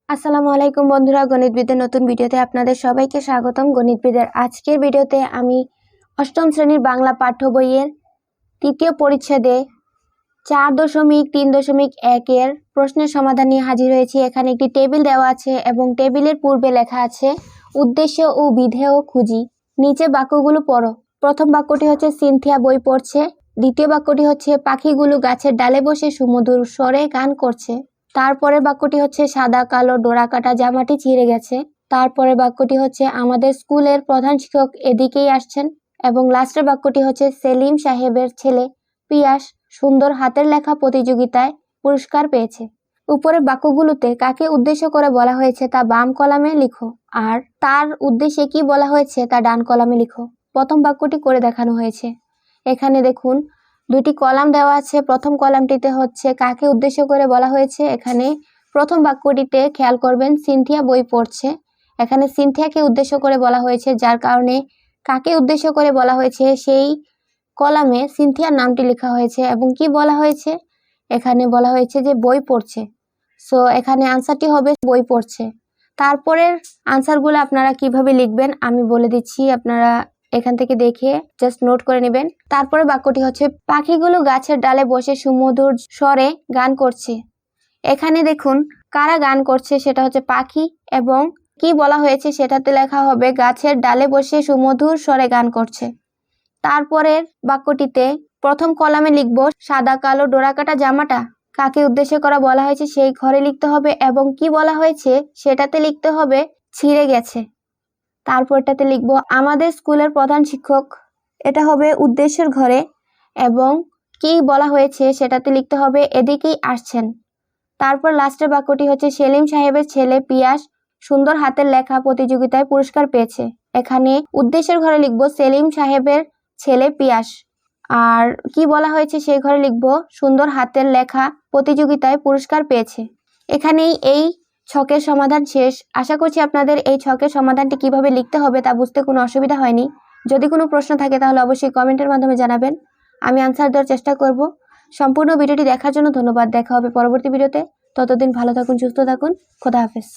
আসসালামু আলাইকুম বন্ধুরা, গণিতবিদের নতুন ভিডিওতে আপনাদের সবাইকে স্বাগতম। গণিতবিদের আজকের ভিডিওতে আমি অষ্টম শ্রেণীর বাংলা পাঠ্য বইয়ের তৃতীয় পরিচ্ছেদে 4.3.1 এর প্রশ্নের সমাধান নিয়ে হাজির হয়েছি। এখানে একটি টেবিল দেওয়া আছে এবং টেবিলের পূর্বে লেখা আছে উদ্দেশ্য ও বিধেয় খুঁজি। নিচে বাক্যগুলো পড়ো। প্রথম বাক্যটি হচ্ছে সিনথিয়া বই পড়ছে। দ্বিতীয় বাক্যটি হচ্ছে পাখিগুলো গাছের ডালে বসে সুমধুর স্বরে গান করছে। তারপরের বাক্যটি হচ্ছে সাদা কালো ডোরাকাটা জামাটি ছিঁড়ে গেছে। তারপরের বাক্যটি হচ্ছে আমাদের স্কুলের প্রধান শিক্ষক এদিকেই আসছেন। এবং লাস্টের বাক্যটি হচ্ছে সেলিম সাহেবের ছেলে পিয়াস সুন্দর হাতের লেখা প্রতিযোগিতায় পুরস্কার পেয়েছে। উপরের বাক্যগুলোতে কাকে উদ্দেশ্য করে বলা হয়েছে তা বাম কলামে লিখো, আর তার উদ্দেশ্যে কি বলা হয়েছে তা ডান কলামে লিখো। প্রথম বাক্যটি করে দেখানো হয়েছে। এখানে দেখুন দুটি কলাম দেওয়া আছে। প্রথম কলামটিতে হচ্ছে কাকে উদ্দেশ্য করে বলা হয়েছে। এখানে প্রথম বাক্যটিতে খেয়াল করবেন সিনথিয়া বই পড়ছে। এখানে সিনথিয়াকে উদ্দেশ্য করে বলা হয়েছে, যার কারণে কাকে উদ্দেশ্য করে বলা হয়েছে সেই কলামে সিনথিয়ার নামটি লেখা হয়েছে। এবং কি বলা হয়েছে, এখানে বলা হয়েছে যে বই পড়ছে। সো এখানে আনসারটি হবে বই পড়ছে। তারপরের আনসারগুলো আপনারা কিভাবে লিখবেন আমি বলে দিচ্ছি, আপনারা এখান থেকে দেখে জাস্ট নোট করে নেবেন। তারপরে বাক্যটি হচ্ছে পাখিগুলো গাছের ডালে বসে সুমধুর স্বরে গান করছে। এখানে দেখুন কারা গান করছে, সেটা হচ্ছে পাখি, এবং কি বলা হয়েছে সেটাতে লেখা হবে গাছের ডালে বসে সুমধুর স্বরে গান করছে। তারপরের বাক্যটিতে প্রথম কলামে লিখব সাদা কালো ডোরাকাটা জামাটা কাকে উদ্দেশ্য করা বলা হয়েছে সেই ঘরে লিখতে হবে, এবং কি বলা হয়েছে সেটাতে লিখতে হবে ছিঁড়ে গেছে। তারপরটাতে লিখব আমাদের স্কুলের প্রধান শিক্ষক, এটা হবে উদ্দেশ্যের ঘরে, এবং কি বলা হয়েছে সেটাতে লিখতে হবে এদিকেই আসছেন। তারপর লাস্টের বাক্যটি হচ্ছে সেলিম সাহেবের ছেলে পিয়াস সুন্দর হাতের লেখা প্রতিযোগিতায় পুরস্কার পেয়েছে। এখানে উদ্দেশ্যের ঘরে লিখব সেলিম সাহেবের ছেলে পিয়াস, আর কি বলা হয়েছে সেই ঘরে লিখব সুন্দর হাতের লেখা প্রতিযোগিতায় পুরস্কার পেয়েছে। এখানেই এই ছকের সমাধান শেষ। আশা করছি আপনাদের এই ছকের সমাধানটি কিভাবে লিখতে হবে তা বুঝতে কোনো অসুবিধা হয়নি। যদি কোনো প্রশ্ন থাকে তাহলে অবশ্যই কমেন্টের মাধ্যমে জানাবেন, আমি আনসার দেওয়ার চেষ্টা করব। সম্পূর্ণ ভিডিওটি দেখার জন্য ধন্যবাদ। দেখা হবে পরবর্তী ভিডিওতে। ততদিন ভালো থাকুন, সুস্থ থাকুন। খোদা হাফেজ।